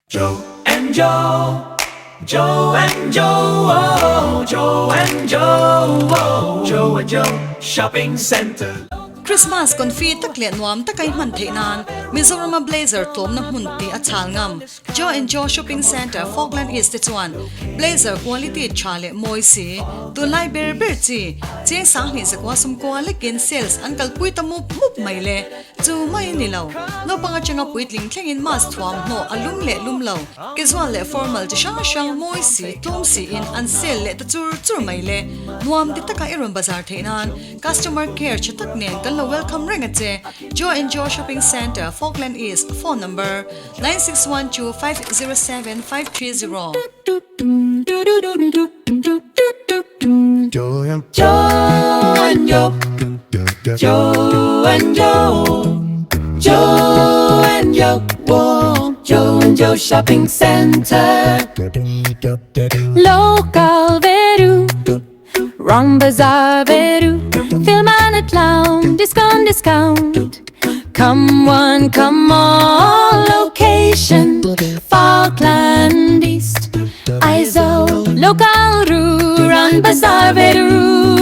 Joe and Joe, Joe and Joe, oh, Joe and Joe, oh, Joe and Joe Shopping Center. Christmas konfi takle nuam takai man theinan Mizoram Blazer tom na munti a chalngam Joe and Joe Shopping Center Falkland East chuan Blazer quality chale moisi tu lai ber chi cheng sang ni zakwa sum quality sales uncle puita mup maile chu mai ni lo no panga changa puitling thlengin mas thuam no alum le lumlo casual le formal chi shang moisi tom si in an sale le chur maile nuam di taka iron bazar theinan customer care chatak ne welcome ring at Joe and Joe Shopping Center, Falkland East. Phone number 9612507530. Joe and Joe, Joe and Joe, Joe and Joe, whoa, Joe and Joe Shopping Center. Local Veru, Wrong Bazaar Veru, Filman at Lounge, discount. Come one, come all, location, Falkland East, ISO, Local Ru, Wrong Bazaar Veru.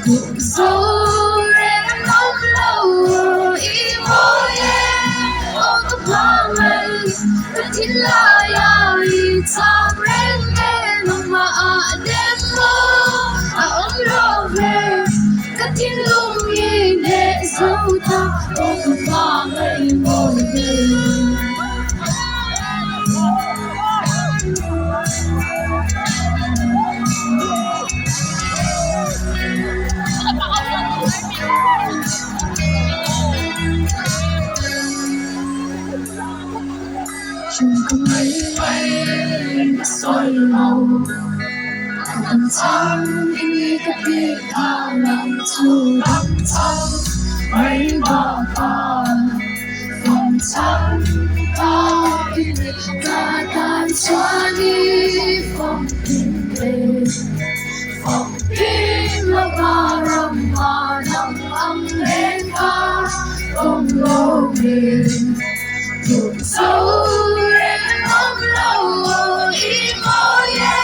Sore mong lâu imoye o kamay katilaya itam renge numa adem mo aom love katilung yine zauta o kamay mo chung không mấy soi màu đằng trăng đi cái đi thang lòng chu đằng trăng mấy bà ta lòng trăng ta đi cả đàn cho đi phòng kinh về phòng kinh là ba rầm mà nằm âm lên ca không lâu biển You're so I'm low, imoye,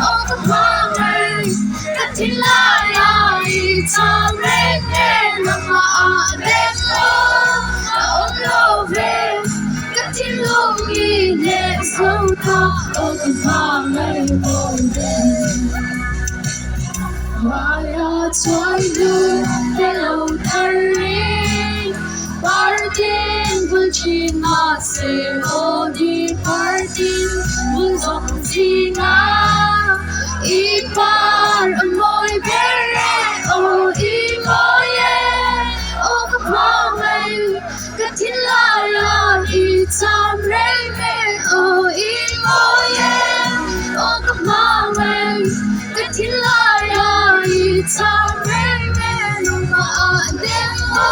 oh the power, katilaya, itam renge, nama ademo, oh love, katilungi ne sota, oh the power, Maya toilu, hello tarin, Partin Vulcina se odi partin Vulzong zina Ipar amoy bere o imoye O kapamay katilaya itam reme o imoye O kapamay katilaya itam reme no maademo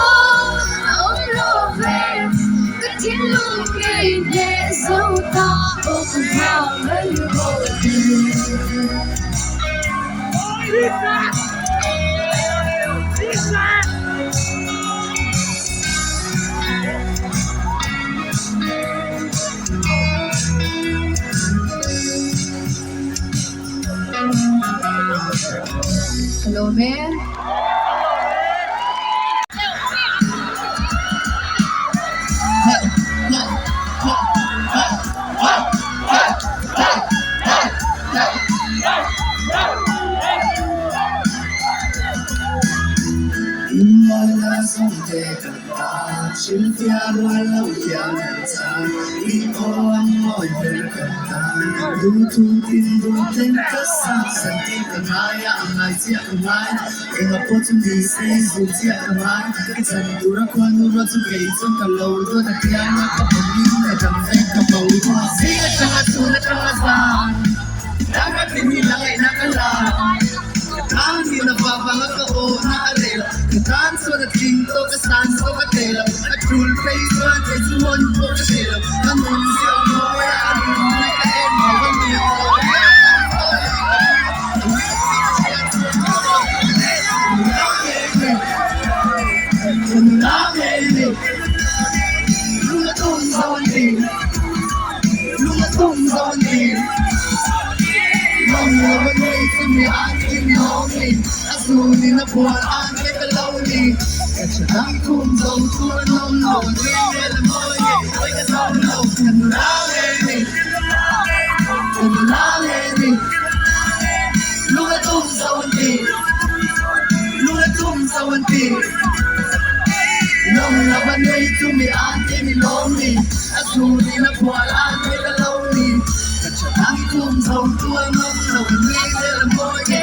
Hello, man. Xin phía đôi lâu kia nền xa Ý ô anh mỏi về cần ta Đủ thu tin đủ tên tất xa Sẵn tin cần ai ạ ngài chia cần ai Kể ngập bố chung đi xây dù chia cần ai Cái chân đủ ra quan đủ ra chung kể chung cả lâu Đua thật kia ngạc có bóng nhìn Này đầm dây cả bầu Dĩ là chẳng hạt xu là chẳng hạt xa Đã các tình nhìn là ngày nạc cả là Ang hinababang ako na arela Katanso na tinto kasanso katela At true face one ay sumon po katela Kamun siya mo ay aling may kaen mo Kamil ko Lumatong sa wanting Lumatong sa wanting Long naman ay sumihan Nomi, azuli na buwan ang kalawli Kacharang kumdong tuwanom no Rinel moye, oy kasawlaw Kanulangeni Kanulangeni Lungatum sa wanti Lungatum sa wanti Long naman ay sumihan Nomi, azuli na buwan ang kalawli Kacharang kumdong tuwanom no Rinel moye,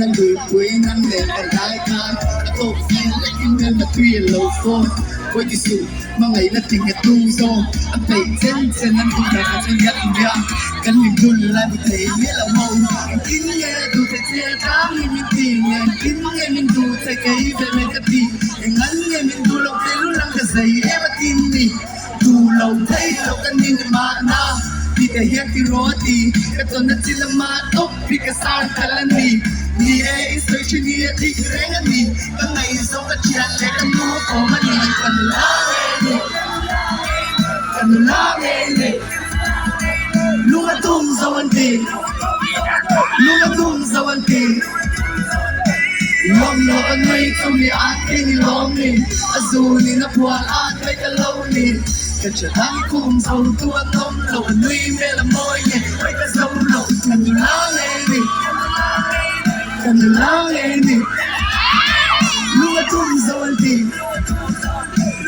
นั้นดูคุยนั้นเล่นกันได้กันตกเสียงและกินเงินมาเปลี่ยนโลกโฟนคุยที่สุดมาไงและติงกับตู้โซ่อันไปเส้นนั้นดูแต่อาจจะยัดยังกันยังดุนไล่ไปเทเนี่ยละมองกินเงี้ยดูแต่เจ้าตามนี่มันตีเงี้ยกินเงี้ยมันดูแต่ไกลแต่ไม่กระตีอย่างนั้นเงี้ยมันดูเราเตลุลังก็ใส่เอวตินนี่ดูเราไทยเรากันนี่มาหน้าพี่ก็เฮียที่รอดีก็ตอนนั้นจิละมาตกพี่ก็สร้างกันละนี่นี่เองสวยชนีที่แรงอันนี้ก็ไม่ส่งกระเชียร์และกันมัวพอมันนี่กันลาเองกันลาเองลูกตุ้มสวรรค์ดีลูกตุ้มสวรรค์ดีลมโลกันไม่ต้องมีอาทิตย์ลมนี่อาซูนี่นับวันอาจไม่กันลมนี่ก็จะทำคุ้มส่งตัวลมโลกันไม่เมละมอยเนี่ยไม่ก็ส่งโลกันดูแลนี่กันดูแลนี่ลูกตุ้มสวรรค์ดี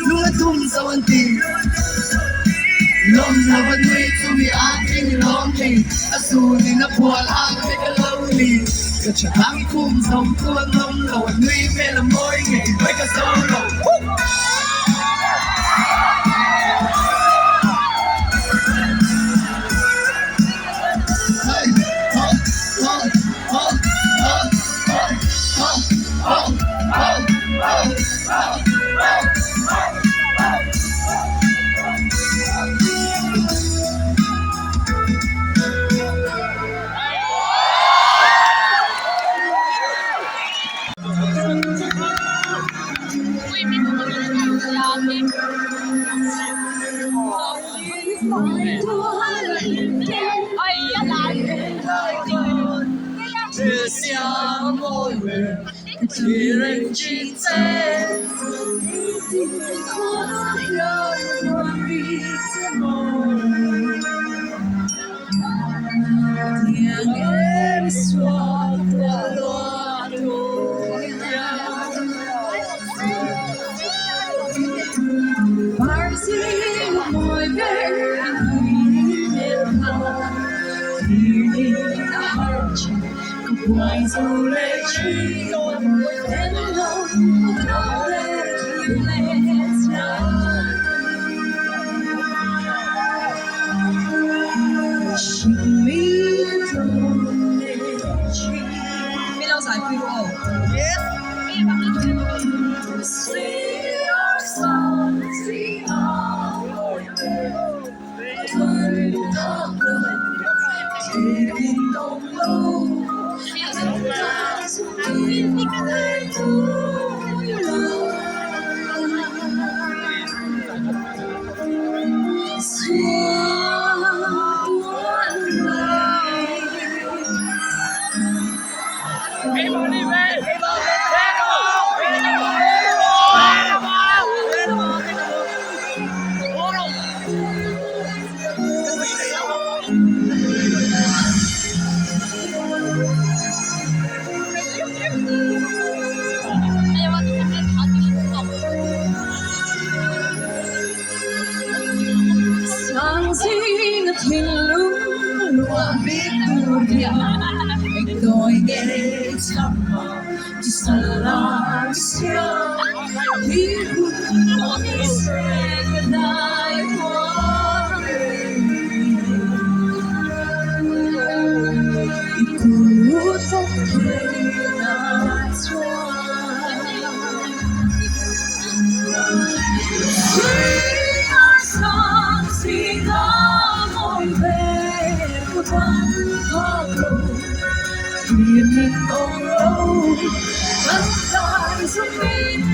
ลูกตุ้มสวรรค์ดีลมโลกันไม่ต้องมีอาทิตย์ลมนี่อาซูนี่นับวันอาจไม่กันลมนี่ก็จะทำคุ้มส่งตัวลมโลกันไม่เมละมอยเนี่ยไม่ก็ส่งโล只想某人替人记载，我要我彼此梦，年月说的落土呀，而今我愿面看，与你的爱情。拐走了去，天空不到了去了家，生命中的情。邊兩齊跳舞？Sweet our song, sweet our world, taking on low. Tôi nghe trong chỉ salah siapa hidup sekedar ikut kehendak Hãy Hãy subscribe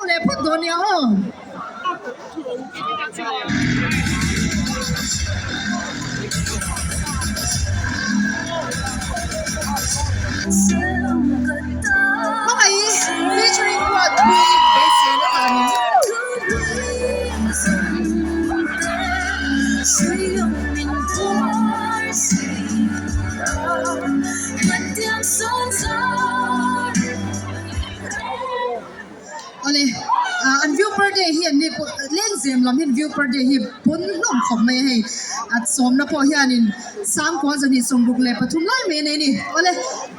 เลยพูดโดนเนี่ยอ๋อ Hi, featuring what we based on. Ole, an view per day hi ni leng zem lam hin view per day hi pun nom khom mai hei at som na po hian in sam ko zani som buk le pathum lai me ne ni ole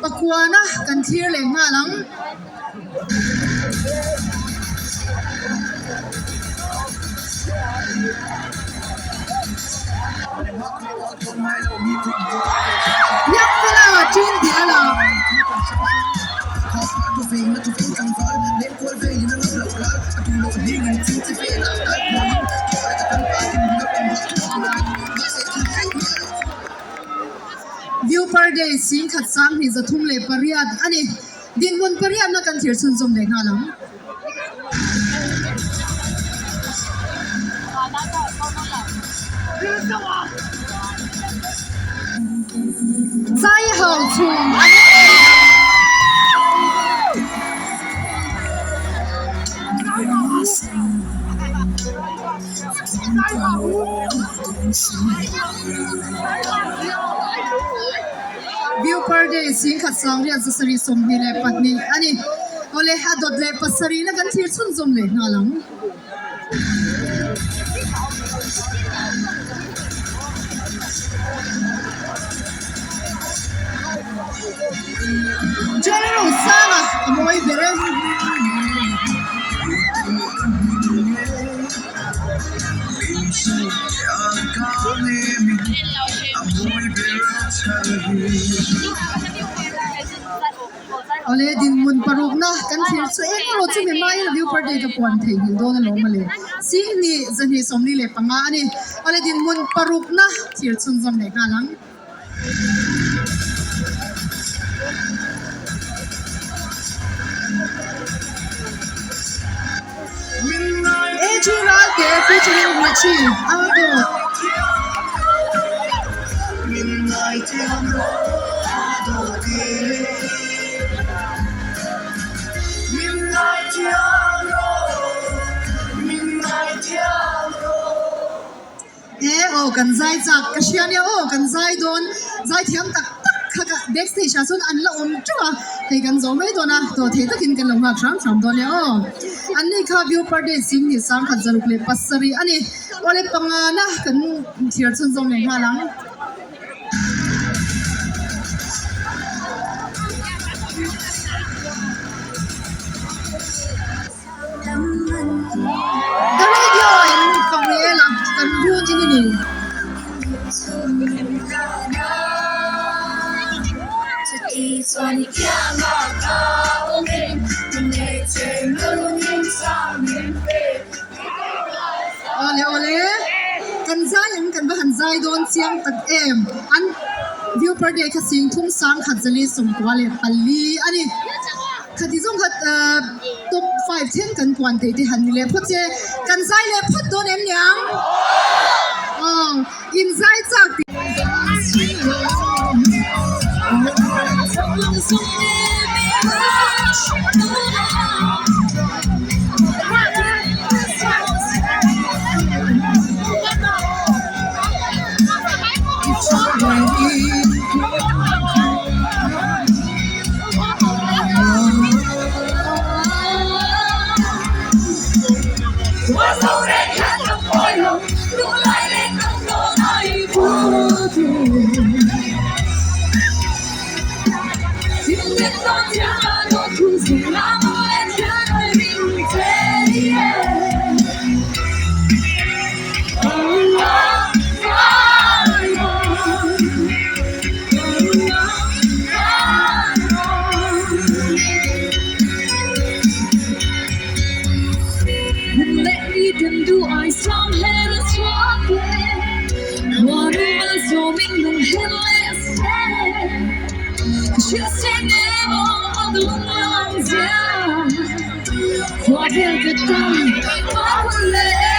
pakwana kan thir le nga lang yak pala chin dia la view per day sing khat sang ni za thum le pariat ani din mun pariat na kan thir sun zum le nga lang zai hao chung view per day sing khat sang ria za sari som ni le patni ani ole ha dot le pasari na kan thir chun zum le nga lang General Sana amoy bere ole din mun paruk na kan thir chu ek ro chu mi mai view per day ka pon thei hin do na lo male si ni zani som ni le panga ani ole din mun paruk na thir chun zam le ka lang Adrian Ke featuring Richie Aldo kan zai chak ka shian ya kan zai don zai thiam tak tak kha backstage a sun an la chua thei kan zo mai dona to thei takin kan lo ngak ram don ya an nei kha view per day sing ni sang khat zaruk le pasari ani ole pangana kan thir chun zong le nga lang the radio in Korea kan ru ni ni ole ole kan zai yang kan ba han zai don chiang tak em an view per day kha sing thum sang khat zali sum kwale palli ani khati zong khat top 5 10 kan kwan te te han le phot che kan zai le phot don em nyang in zai chak 我变得更无累。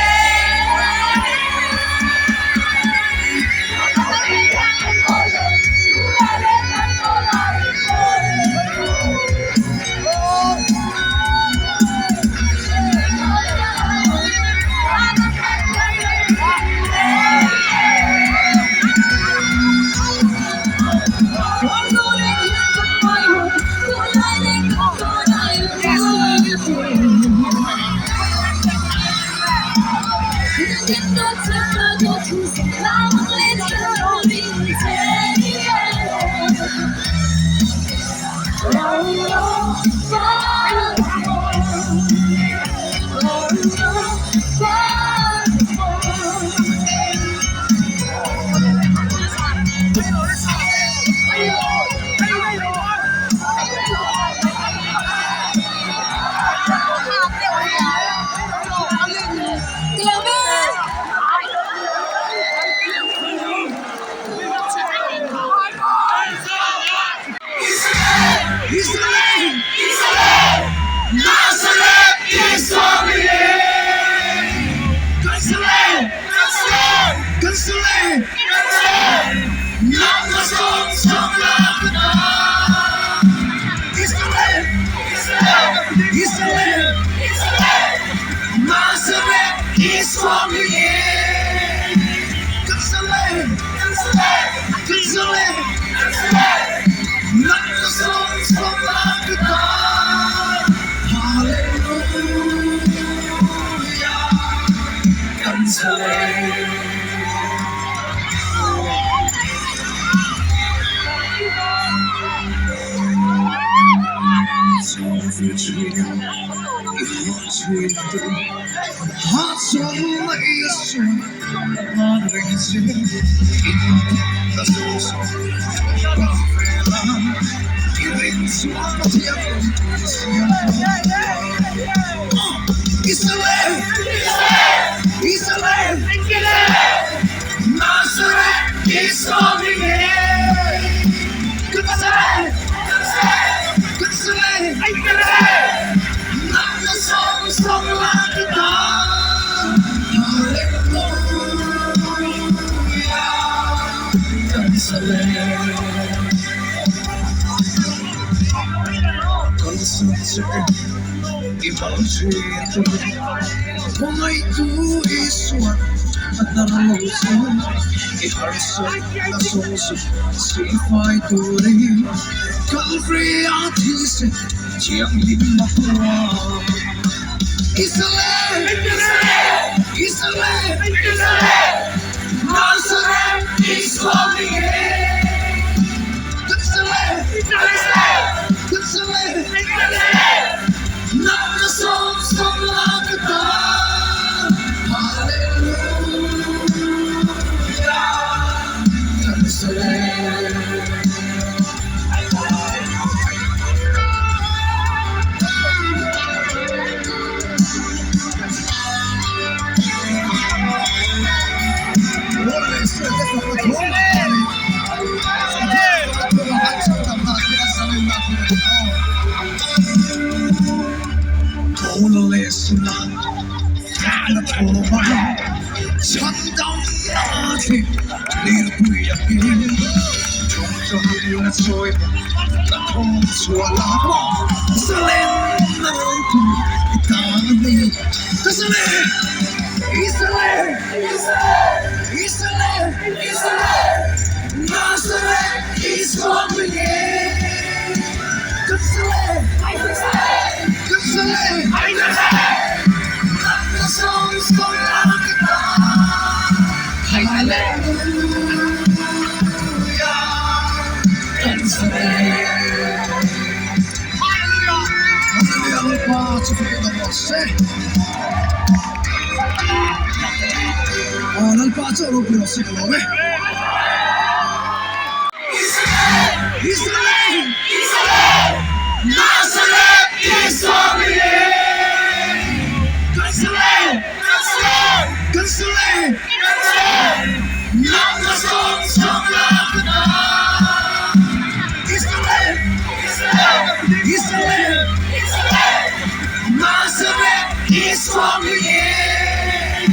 He's strong again.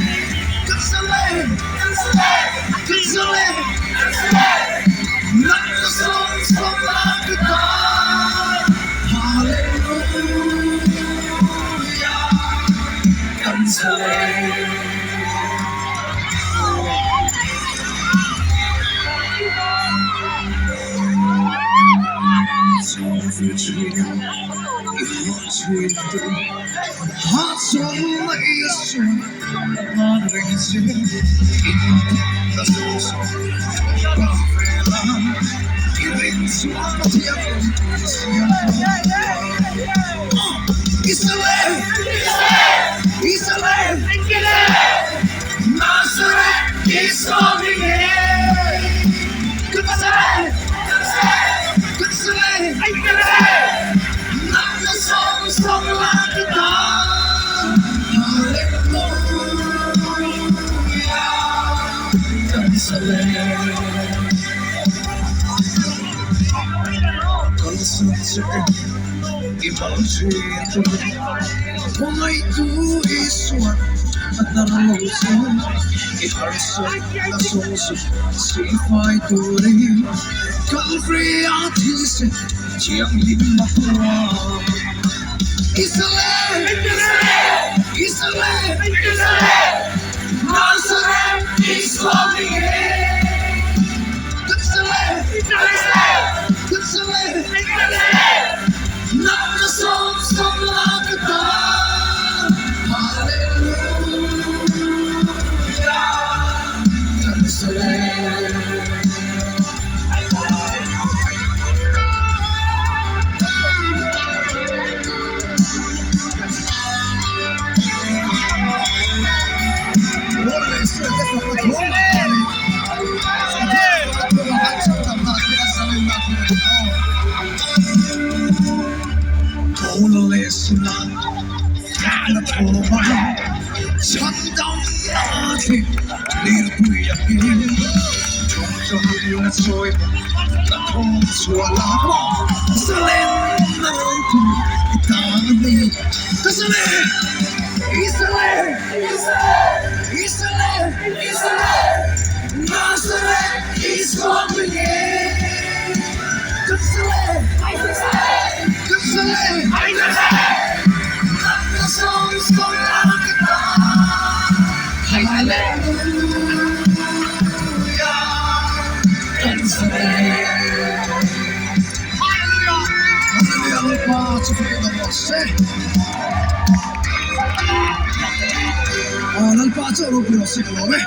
Consolate, consolate, not the songs from love to God. Hallelujah. Consolate. So if you treat him, if you treat him, hearts on my soul, honoring sin, the souls of giving to He's alive, he's alive, Nazareth, he's coming in. Consolate, consolate, not the songs from love to God. Hallelujah. Consolate. Consolate. Imagine kung ay tuiswan at naralusan, iharsan na suso, sifay tuloy. Calvary at his siyang lima kuwa. He's alive! He's alive! Nazareth is coming in! That's alive! That's alive! Not the songs of love to God! Hallelujah! That's alive! He's alive! He's alive! Nazareth, he's coming in! Consolate! Consolate! The songs from love to God! Hallelujah! Consolate! Hallelujah! Pace per la voce! Oh, nel pace lo più secondo me!